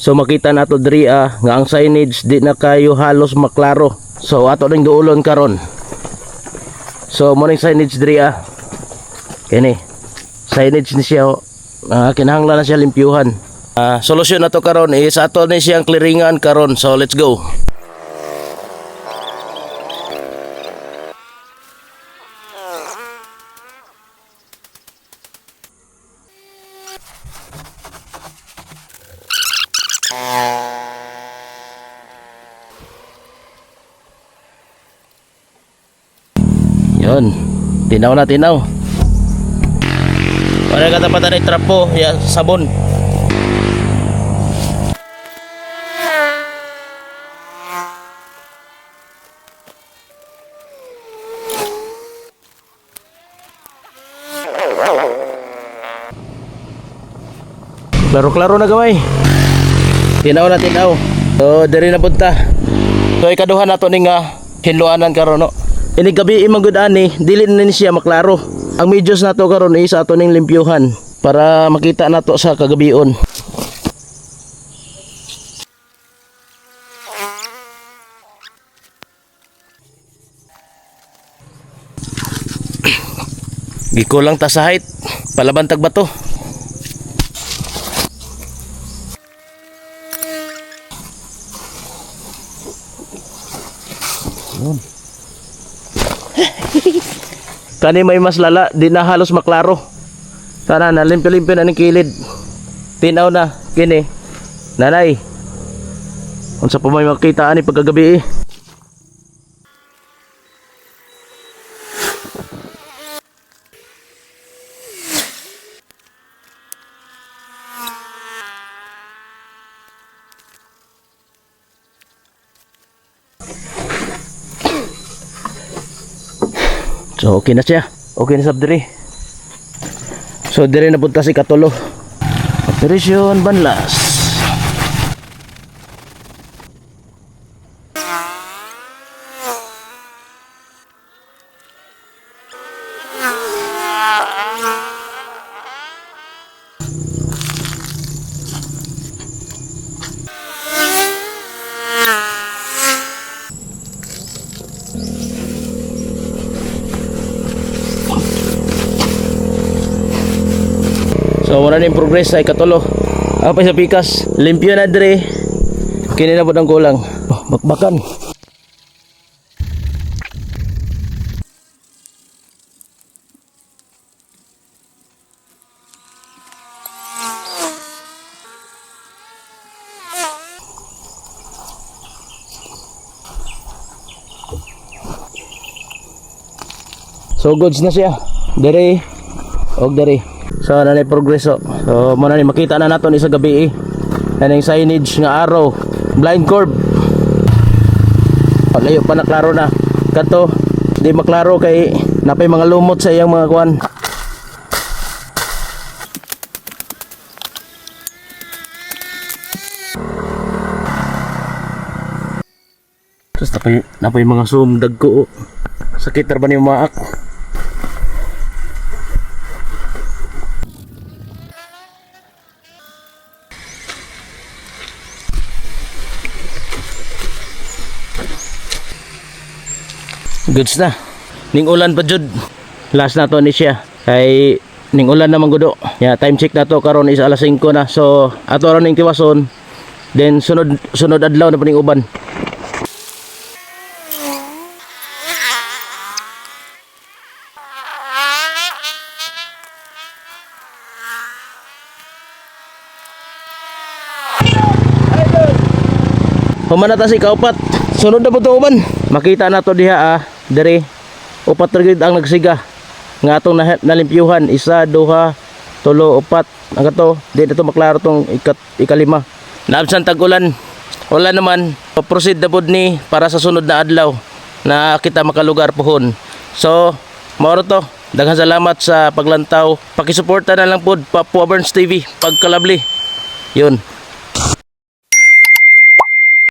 So makita nato diri nga ang signage di na kayo halos maklaro. So ato ning duolon karon. So mo ning signage diri kini. Signage ni siya kinahanglan na siya limpyuhan. Solusyon na to karon is ato ni siyang clearingan karon. So let's go. Yun, tinaw na tinaw. Para katapatan ng trapo, sabon. Klaro-klaro na gamay. Tinaw na tinaw. So, diri na punta. So, ikaduhan na to ning hinluanan karon no. Ini gabi imagud ani dili na ni siya maklaro. Ang medyos nato karon is ato ning limpyuhan para makita nato sa kagabion. Gikulang ta sa height, palabantag ba to? Kani may mas lala, di na halos maklaro. Tara na, limpyo-limpyo na ng kilid. Tinaw na, kini. Nanay, unsa pa may makita ani pagkagabi So okay na siya. Okay na sab diri. So diri na punta si Katulo. Operasyon Banlas. So wala na yung progress ay Katulo. Apa sa pikas, limpyo na dire. Kini na po ng kulang. Bakbakan. So goods na siya. Dire og dire. So nanay progreso. So mo na ni makita na naton isa gabi Aning signage nga araw, blind curve. Layo pa na klaro na. Kato di maklaro kay napay mga lumot sa iyang mga kuan. Terus napay mga zoom dagko. Sakit ra ba ni maak? Goods na. Ning ulan pa jud. Last na to ni siya. Kay ning ulan naman gudo. Ya, time check na to karon is alas 5 na. So ato ra ning tiwason. Then sunod adlaw na pa ning uban. Humanata si kaupat. Sunod na po ito uban. Makita na to diha dere upat ra gyud ang nagsiga nga atong nalimpyuhan. Isa, duha, tulo, upat. Ang kato di na to maklaro tong ikalima. Naabsan tag-ulan. Wala naman. Proceed na pod ni para sa sunod na adlaw na kita makalugar pohon. So mao to. Daghang salamat sa paglantaw. Pakisuporta na lang pod Papua Burns TV. Pagkalabli. Yun.